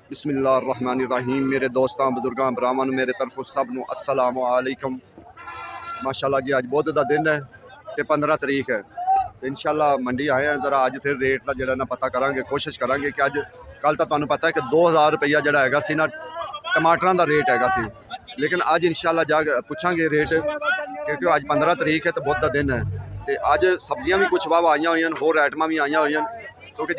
बिस्मिल्लाहिर्रहमानिर्रहीम। मेरे दोस्तों बुजुर्गों ब्राह्मण मेरे तरफों सब नूं अस्सलामु अलैकुम। माशाअल्लाह जी अज बुध का दिन है तो 15 तरीक है। इंशाअल्लाह मंडी आए हैं, जरा अज फिर रेट का जो पता करांगे, कोशिश करांगे कि अज कल तो तुहानूं पता है कि 2000 रुपया जोड़ा है सी ना टमाटरों का रेट है सी, लेकिन अज इंशाअल्लाह जा पुछांगे रेट, क्योंकि अज 15 तरीक है तो बुध का दिन है। तो अज सब्जियां भी कुछ वाह आईयां हुई, होर आइटमां भी आईयां हुई, क्योंकि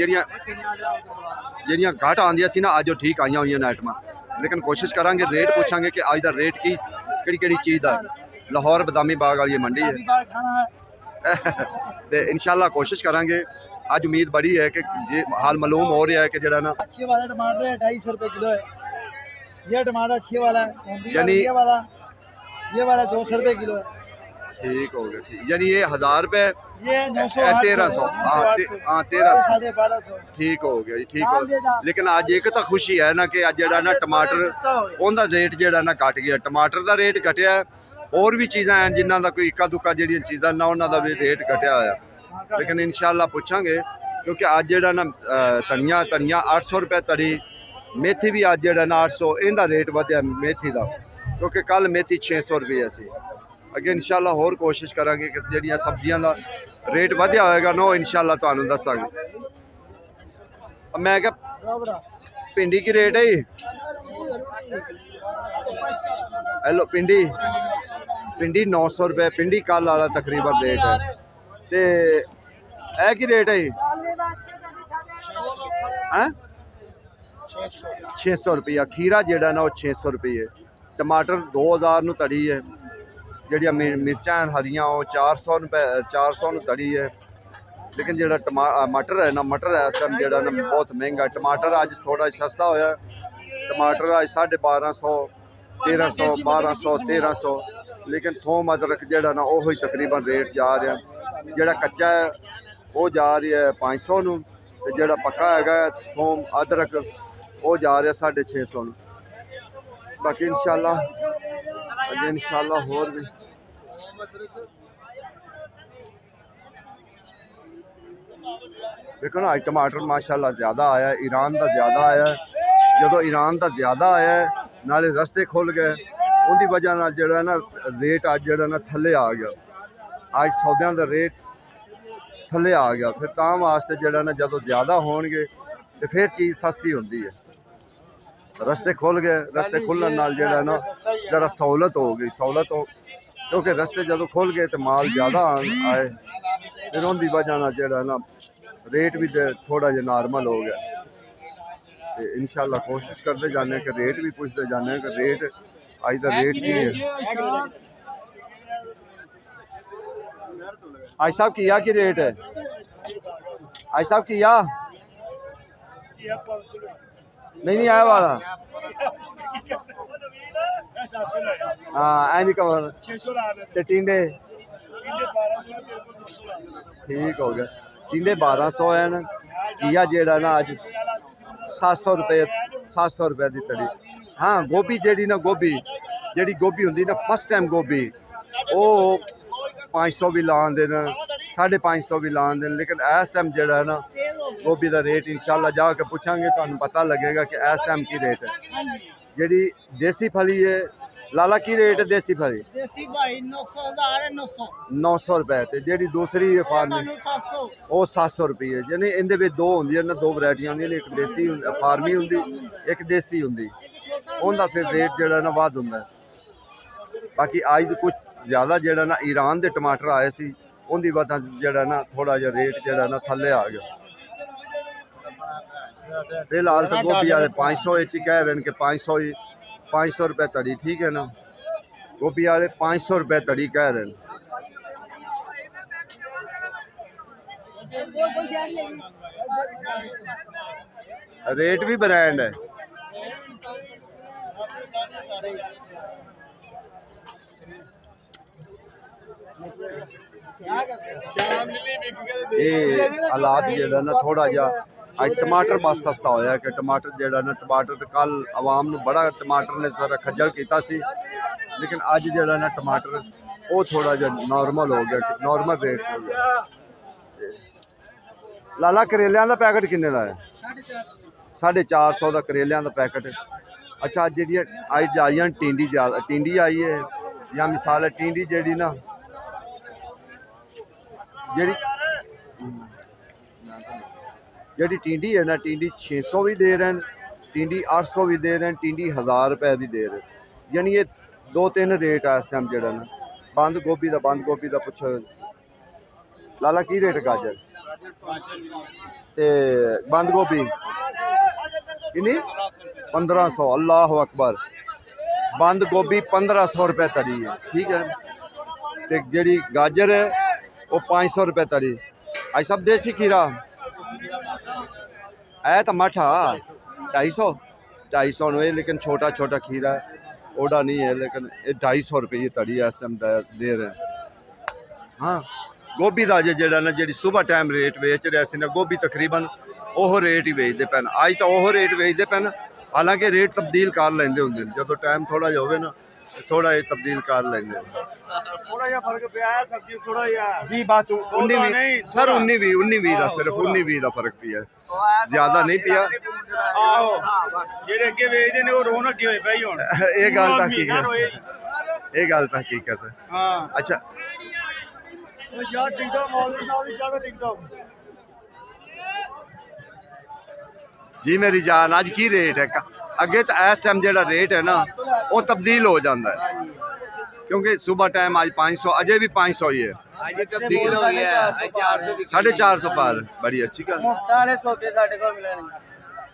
ਜਿਹੜੀਆਂ घट आंदियां सी ना अज ठीक आईयां हुई आइटमां। लेकिन कोशिश करांगे रेट पूछांगे कि अज का रेट की किहड़ी चीज़ का। लाहौर बदामी बाग वाली मंडी है तो इंशाअल्लाह कोशिश करांगे। अज उम्मीद बड़ी है कि जे हाल मालूम हो रहा है कि जड़ा ना अच्छे वाला टमाटर 250 रुपए किलो है। ये टमाटर अच्छे वाला है, यानी ये वाला 200 रुपए किलो है। ठीक हो गया, ठीक। यानी ये 1000 रुपए, ये 900 1300, हाँ 1300, 1250। ठीक हो गया जी, ठीक हो गया। लेकिन अज एक तो खुशी है ना कि अज जड़ा ना टमाटर उनका रेट जड़ा ना घट गया, टमाटर का रेट घटिया। होर भी चीज़ां हैं जिन्हों का कोई इक्का दुक्का जी चीज़ां ना उन्होंने भी रेट घटिया होया। लेकिन इंशाअल्लाह पुछांगे, क्योंकि अज जड़ा ना धनिया 800 रुपए तड़ी, मेथी भी अज जड़ा ना 800, इनका रेट वधिया मेथी का, क्योंकि कल मेथी 600 रुपये सी। अगे इंशाअल्लाह होर कोशिश करांगे कि जिहड़ियां सब्जियां का रेट वधिया होएगा ना इंशाअल्लाह तुहानूं दस्सांगे। मैं क्या भिंडी की रेट है जी? हेलो भिंडी 900 रुपये, भिंडी कल वाला तकरीबन रेट है। तो यह की रेट है जी? 600 रुपया। खीरा जेड़ा ना वो 600 रुपये। टमाटर 2000 नूं तड़ी है। ਜਿਹੜੀਆਂ मिर्चा हरियाँ वो 400 रुपए 400 नूं तड़ी है। लेकिन जो मटर है ना, मटर है इस टाइम जो ना बहुत महंगा। टमाटर अज थोड़ा सस्ता होया, टमाटर अज 1250, 1300, 1200, 1300। लेकिन थोम अदरक जोड़ा ना वही तकरीबन रेट जा रहा। जोड़ा कच्चा है वो जा रही है 500 नूं, ते जोड़ा पक्का है थोम अदरक वो जा रहा 650 नूं। बाकी इंशाअल्लाह होर भी देखो ना अज टमाटर माशाअल्लाह ज़्यादा आया। ईरान का ज़्यादा आया। जो ईरान का ज़्यादा आया नाले रस्ते खुल गए, उनकी वजह नाल जिहड़ा ना रेट अज जिहड़ा ना थल्ले आ गया। अज सौदियां का रेट थल्ले आ गया। फिर तां वास्ते जिहड़ा ना जदों ज़्यादा होणगे तो फिर चीज़ सस्ती होंदी है। रस्ते खुल गए, रस्ते खुलने नाल जिहड़ा ना जरा सहूलत हो गई, सहूलत हो, क्योंकि रस्ते जदों खुल गए तो माल ज़्यादा आए, फिर उनकी वजह नाल जिहड़ा ना रेट भी थोड़ा जिहा नॉर्मल हो गया। तो इंशाअल्लाह कोशिश करते जाने कि रेट भी पूछते जाने कि रेट अज का रेट की है। आज साहब किया की रेट है? आज साहब किया नहीं आया वाला। हाँ एंज कवर टिंडे ठीक हो गया। टिंडे 1200 है। घिया जेड़ा ना अज 700 रुपये, 700 रुपये की तड़ी। हाँ गोभी जी ना गोभी होंगी ना फर्स्ट टाइम गोभी वो 500 भी लान देन, 550 भी लान देन। लेकिन इस टाइम जोड़ा है ना गोभी का रेट इंशाअल्लाह जाके पूछांगे, तो पता लगेगा कि इस टाइम की रेट है। जी देसी फली है लाला की रेट है? देसी फली 900 रुपए। तो जी दूसरी फार्मी वो 700 रुपये। यानी इनके दो होंगे ना, दो वैरायटियां होंगे, एक देसी फार्मी होंगी, एक देसी होंगी। उनका फिर रेट जोड़ा ना वध होंगे। बाकी अज कुछ ज़्यादा जोड़ा ना ईरान के टमाटर आए सी, उनकी वजह जोड़ा ना थोड़ा जहा रेट जोड़ा ना थल्ले आ गया। फिलहाल तो गोभी वाले 500 कह रहे हैं कि 500 रुपये तड़ी, ठीक है ना। गोभी वाले 500 रुपये तड़ी कह रहे हैं। रेट भी ब्रांड है। ये हालात जो ना थोड़ा जा अज टमाटर बस सस्ता होया कि टमाटर जोड़ा ना टमाटर कल आवाम नूं बड़ा टमाटर ने जरा खज्जल किया सी, लेकिन अज जोड़ा ना टमाटर वो थोड़ा जा नॉर्मल हो गया, नॉर्मल रेट हो गया। लाला करेलियां का पैकेट किन्ने का है? 450 ਦਾ ਕਰੇਲਿਆਂ ਦਾ ਪੈਕਟ। ਅੱਛਾ ਜਿਹੜੀਆਂ ਅੱਜ ਆਈਆਂ ਟਿੰਡੀ ਜ਼ਿਆਦਾ ਟਿੰਡੀ ਆਈ ਹੈ ਜਾਂ ਮਿਸਾਲ ਹੈ ਟਿੰਡੀ ਜਿਹੜੀ ਨਾ ਜਿਹੜੀ ਟਿੰਡੀ ਹੈ ਨਾ ਟਿੰਡੀ 600 ਵੀ ਦੇ ਰਹੇ ਨੇ ਟਿੰਡੀ 800 ਵੀ ਦੇ ਰਹੇ ਨੇ ਟਿੰਡੀ 1000 रुपए भी दे रहे यानी ये 2-3 रेट है इस टाइम जड़ा ना। बंद गोभी का पुछो लाला की रेट गाजर ते बंद गोभी किन्नी 1500 अल्लाह अकबर बंद गोभी 1500 रुपए तड़ी है ठीक है ते जेड़ी गाजर है वो 500 रुपए तड़ी। आई सब देसी खीरा है तो मठा 250 नो लेकिन छोटा छोटा खीरा है ओडा नहीं है लेकिन ये 250 रुपये तड़ी है इस टाइम दे रहे हैं। हाँ गोभी का अजे जड़ा ना जी सुबह टाइम रेट बेच रहे सी ना गोभी तकरीबन ओह रेट ही बेचते पैन अज तो ओह रेट बेचते पैन हालांकि रेट तब्दील कर लेंदे होंदे जो टाइम थोड़ा जा होवे ना थोड़ा ये तब्दील कर लेंगे थोड़ा जिहा फर्क पिया है सब्जी थोड़ा जिहा जी बस 19 सर 19 का सिर्फ 19 का फर्क पिया ज्यादा नहीं पिया। आहो जेडे अगे वेचदे ने ओ रोन अगे होए पई हुण ये गल तां हकीकत है। हां अच्छा ओ यार टिकटॉक मौलवी साहब भी ज्यादा टिकटॉक जी मेरी जान आज की रेट है अगे तो इस टाइम जो रेट है ना वो तब्दील हो जाता है क्योंकि सुबह टाइम आज 500 अजय भी 500 ही है 450 पार बड़ी अच्छी गल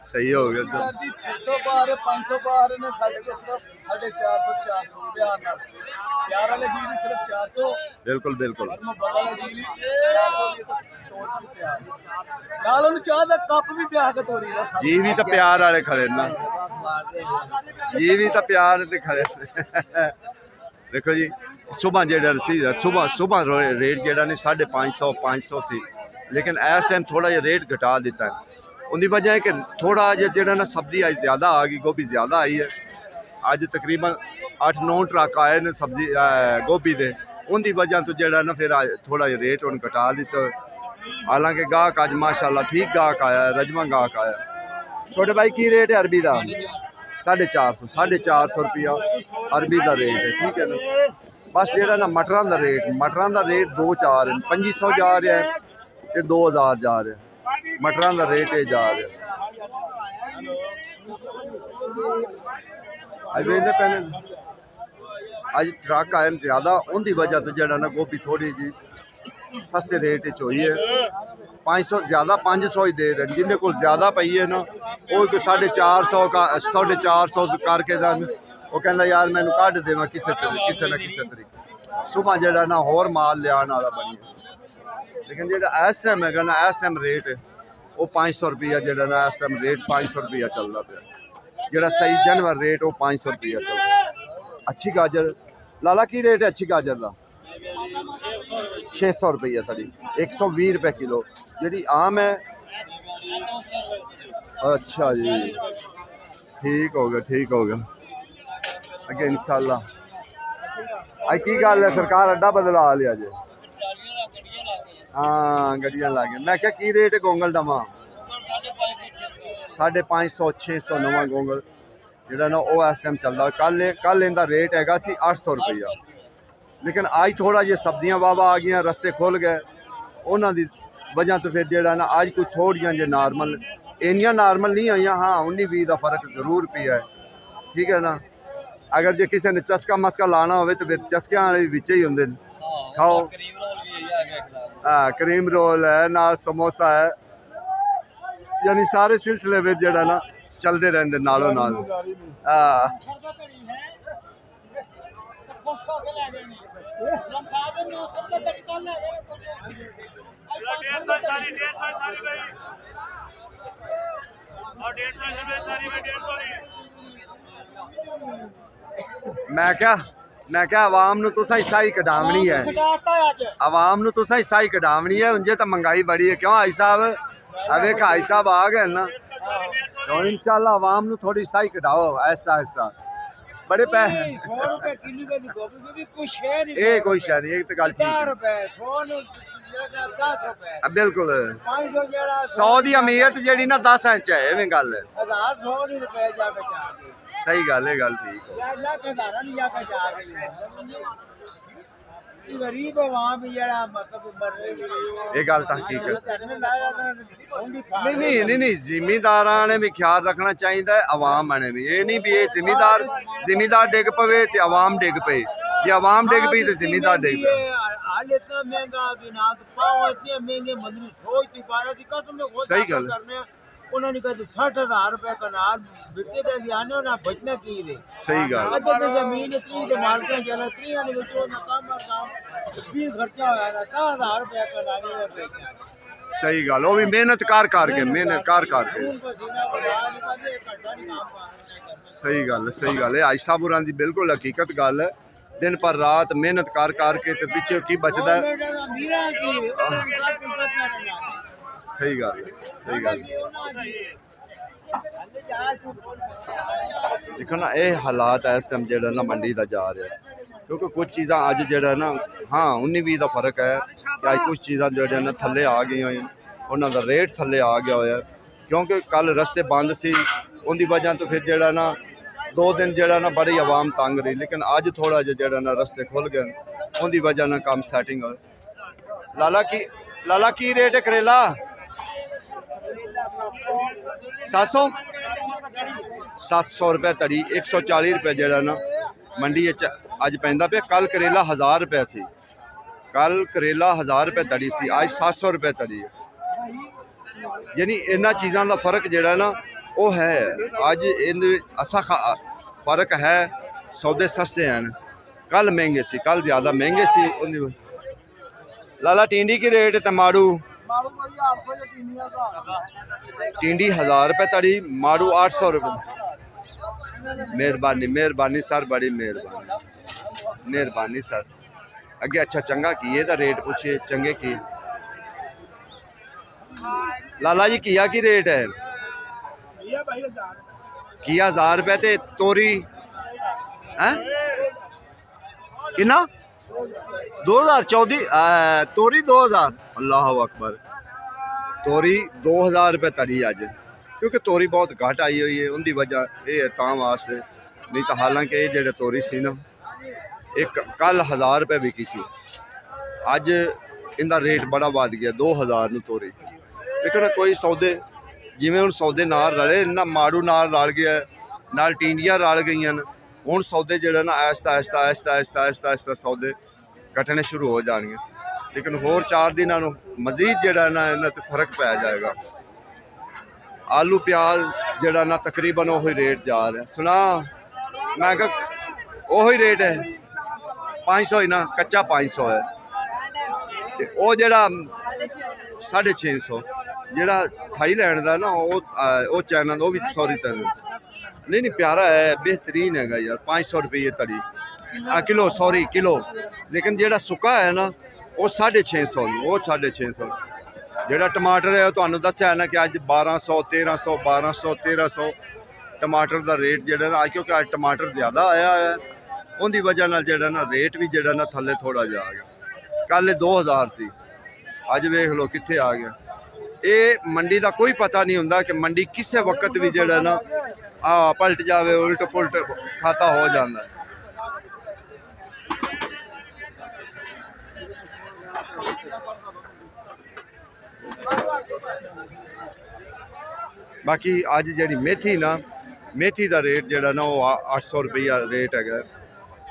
सही हो गया सर 600 पार 500 पार ने साडे को सिर्फ 450 प्यार नाल प्यार वाले जी ने सिर्फ 400 बिल्कुल बिल्कुल और बगल वाले जी 400 ये तो टोटल प्यार नाल उन चाह दा कप भी प्यार का तोड़ी दा जी भी तो प्यार वाले खड़े ना जी भी तो प्यार ते खड़े देखो जी सुबह जेड़ा सी सुबह रेट जेड़ा ने 550 500 थी लेकिन इस टाइम थोड़ा जिहा रेट घटा दिता है उनकी वजह है कि थोड़ा जेड़ा ना सब्जी अज ज़्यादा आ गई गोभी ज़्यादा आई है अज तकरीबन 8-9 ट्रक आए ने सब्जी गोभी के उनकी वजह तो जेड़ा ना फिर थोड़ा जिहा रेट उन्हें घटा दिता। हालांकि गाहक अज माशाल्लाह ठीक गाहक आया रजमा गाहक आया। छोटे भाई की रेट है अरबी का 450 रुपया अरबी का रेट है ठीक है ना। बस जेड़ा ना मटरां का रेट 2-4 है 2500 जा रहा है तो 2000 जा रहा है मटरां का रेट है जा रहा अज वेंदे पैने अज ट्रक आए ज़्यादा उनकी वजह तो जेड़ा ना गोभी थोड़ी जी सस्ते रेट हुई है 500 ज़्यादा 500 ही दे रहे हैं जिन्हें को ज़्यादा पई है ना वो 450 का 450 करके वो कहता यार मैनू कढ़ देव किसी ना किसी तरीके सुबह जेड़ा ना होर माल लिया वाला बनी लेकिन जेड़ा इस टाइम है ना इस टाइम रेट है वो 500 रुपया जेड़ा ना इस टाइम रेट 500 रुपया चलता पाया जेड़ा सही जनवर रेट वो 500 रुपया चलता। अच्छी गाजर लाला की रेट है अच्छी गाजर का 600 रुपया थोड़ी 120 रुपये किलो जी आम है। अच्छा जी ठीक हो गया अगे इंशाल्लाह आज की गल है सरकार अड्डा बदला लिया जे हाँ गड्डियां ला गए मैं क्या की रेट है गोंगल दवा 550 600 नवा गोंगल जोड़ा ना वो इस टाइम चलता कल इनका रेट है 800 रुपया लेकिन आज थोड़ा जो सब्जियां वावा आ गई रस्ते खुल गए उन्होंने वजह तो फिर जोड़ा ना आज कुछ थोड़ियां जो नार्मल इनिया नार्मल नहीं हुई हाँ 19-20 का फर्क जरूर पिया है ठीक है ना। अगर जो किसी ने चस्का मस्का लाना हो तो फिर चस्कियां वाले भी विच ही होंगे खाओ हाँ क्रीम रोल है नाल समोसा है यानी सारे सिलसिले में जोड़ा ना चलते रहते नालों नाल। मैं क्या आवाम नूं तुसां हिस्सा ही कढावनी है आवाम नूं तुसां हिस्सा ही कढावनी है उंजे तो महंगाई बड़ी है क्यों हाई साहब अबे हाई साहब आ गए ना तो इंशाल्लाह आवाम नूं थोड़ी हिस्सा ही कढाओ आहिस्ता आहिस्ता बड़े पैसे ये कोई शह नहीं एक तो गल ठीक बिल्कुल 100 की अमीयत जी ना 10 इंच है इवें गल है सही गल है गल ठीक गरीब आवाम जरा मतलब ये गल तो हकीकत नहीं जिमीदारा ने भी ख्याल रखना चाहिए अवाम ने भी ये नहीं भी ये जिमीदार डिग पवे ते अवाम डिग पे जे अवाम डिग पई तो जिमीदार डिग पे हाल इतना महंगा कि ना तो पाओ इतने महंगे मंदी सोच नहीं पा रहे थी कसम में खुद सही गल करने उन्होंने कहा 60,000 रुपए कनाल बिके ते दियाने ना बचना की दे सही गल अद्ध ते जमीन 30 दे मालके चला 30 ने विचों ना काम भी खर्चा होया ना 10,000 रुपए कनाल ने बेचा सही गल वो भी मेहनत कर के सही गल है आयशा बुरां दी बिल्कुल हकीकत गल है दिन पर रात मेहनत कर के ते पीछे की बचदा है सही गल देखो ना ये हालात है इस टाइम जो ना मंडी का जा रहा है क्योंकि कुछ चीज़ा अज जो ना हाँ 19-20 का फर्क है कि अज कुछ चीज़ा जो ना थले आ गई हुई उन्होंने रेट थले आ गया होया क्योंकि कल रस्ते बंद सी उनकी वजह तो फिर जो ना 2 दिन जो ना बड़ी आवाम तंग रही लेकिन अज थोड़ा जो ना रस्ते खुल गए उनकी वजह ना काम सैटिंग हो लाला की रेट है करेला 700 रुपये तड़ी 140 रुपये जो ना मंडी अज पैंदा पे कल करेला 1000 रुपये सी कल करेला 1000 रुपये तड़ी सी अज 700 रुपये तड़ी यानी इन्होंने चीज़ों का फर्क जोड़ा ना वो है अज इन असा फर्क है सौदे सस्ते हैं कल महंगे सी कल ज़्यादा महंगे सी लाला टिंडी की रेट तो माड़ू टिंडी 1000 रुपये तड़ी माड़ू 800 रुपये मेहरबानी सर बड़ी मेहरबानी सर अगे अच्छा चंगा की तो रेट पूछिए चंगे की लाला जी किया की रेट है किया 1000 रुपये ते तोरी है कितना 2014 तोरी 2000 अल्लाह अकबर तोरी 2000 रुपये तड़ी अज क्योंकि तोरी बहुत घट आई हुई है उनकी वजह ये तां वास्ते नहीं तो हालांकि ये जो तोरी सी ना एक कल 1000 रुपये बिकी सी अज इनका रेट बड़ा बढ़ गया 2000 नूं तोरी लेकिन कोई सौदे जिमें हुण सौदे नाल रले ना माड़ू नाल रल गया नाल टिंडियां रल गई हुण सौदे जो ना आहिस्ता सौदे कटने शुरू हो जाएंगे लेकिन होर 4 दिनों नूं मजीद जो ना इन्हां ते फर्क पै जाएगा आलू प्याज जड़ा ना तकरीबन वही रेट जा रहा है सुना मैं कहा वही रेट है 500 ही ना कच्चा 500 है ते वो जड़ा 650 जड़ा थाईलैंड का ना वो चाइना वो भी सॉरी नहीं प्यारा है बेहतरीन है यार 500 रुपये तड़ी किलो सॉरी किलो लेकिन जड़ा सुक्का है ना वो 650 वो 650 जोड़ा टमाटर है तो दसिया ना कि अज 1200 1300 1200 1300 टमाटर का रेट जोड़ा ना क्योंकि अज टमाटर ज़्यादा आया है उनकी वजह नाल जोड़ा ना रेट भी जोड़ा ना थले थोड़ा जा गया कल 2000 सी अज वेख लो कित्थे आ गया ये मंडी का कोई पता नहीं होंदा कि मंडी किसी वक्त भी जोड़ा ना पलट जाए उल्ट पुलट खाता हो जाता है बाकी अज जी मेथी ना मेथी का रेट जोड़ा ना वो 800 रुपया रेट है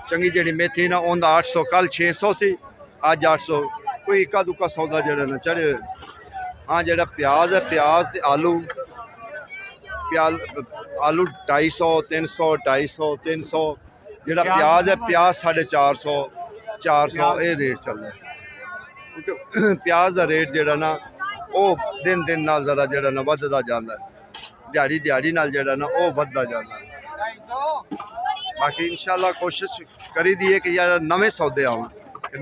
चंगी जी मेथी ना उनका 800 कल 600 सी अज 800 कोई इक्का दुक्का सौदा जोड़ा ना चढ़े हाँ जोड़ा प्याज है प्याज ते आलू आलू 250 300 250 300 जोड़ा प्याज है प्याज 450 400 ये रेट चलता है क्योंकि प्याज का रेट जोड़ा ना वो दिन दिन नाल जरा जोड़ा ना वधदा जांदा है दिहाड़ी नाल जोड़ा ना वो वधदा जांदा है बाकी इंशाल्लाह कोशिश करी दी है कि यार नवे सौदे आउण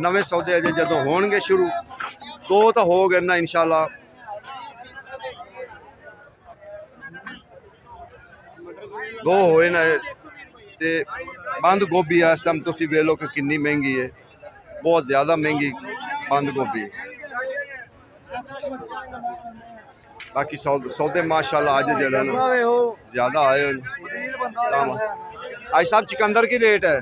नवे सौदे अजे जदों होणगे शुरू 2 तो हो गए ना इंशाल्लाह दो होए ना ते बंद गोभी इस टाइम तुसीं वेख लो कि कितनी महंगी है बहुत ज़्यादा महंगी बंद गोभी बाकी सौदे माशाल्लाह अज जेड़ा ना ज़्यादा आए आज साहब चिकंदर की रेट है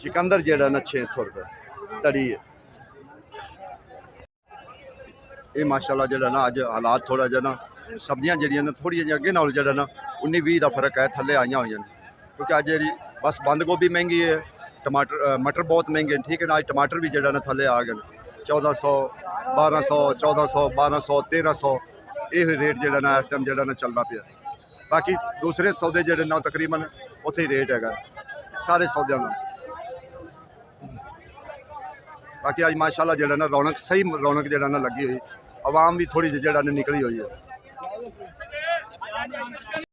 चिकंदर जेड़ा ना 600 रुपये तड़ी है ये माशाल्लाह जेड़ा ना अज हालात थोड़ा जा ना सब्जियां जड़ियां ना थोड़ी अगे नाल जेड़ा ना 19-20 का फर्क है थले आईयां हुई क्योंकि अज जी बस बंद गोभी महंगी है टमाटर मटर बहुत महंगे ठीक है ना अज टमाटर भी जेड़ा ना थले आ गए 1400 1200 1400 1200 1300 ये रेट जेड़ा ना इस टाइम जेड़ा ना चलता पिया बाकी दूसरे सौदे जेड़े ना तकरीबन उत्थे ही रेट है सारे सौदों का बाकी अज माशाल्लाह जेड़ा ना रौनक सही रौनक जेड़ा ना लगी हुई आवाम भी थोड़ी जेड़ा ना निकली हुई है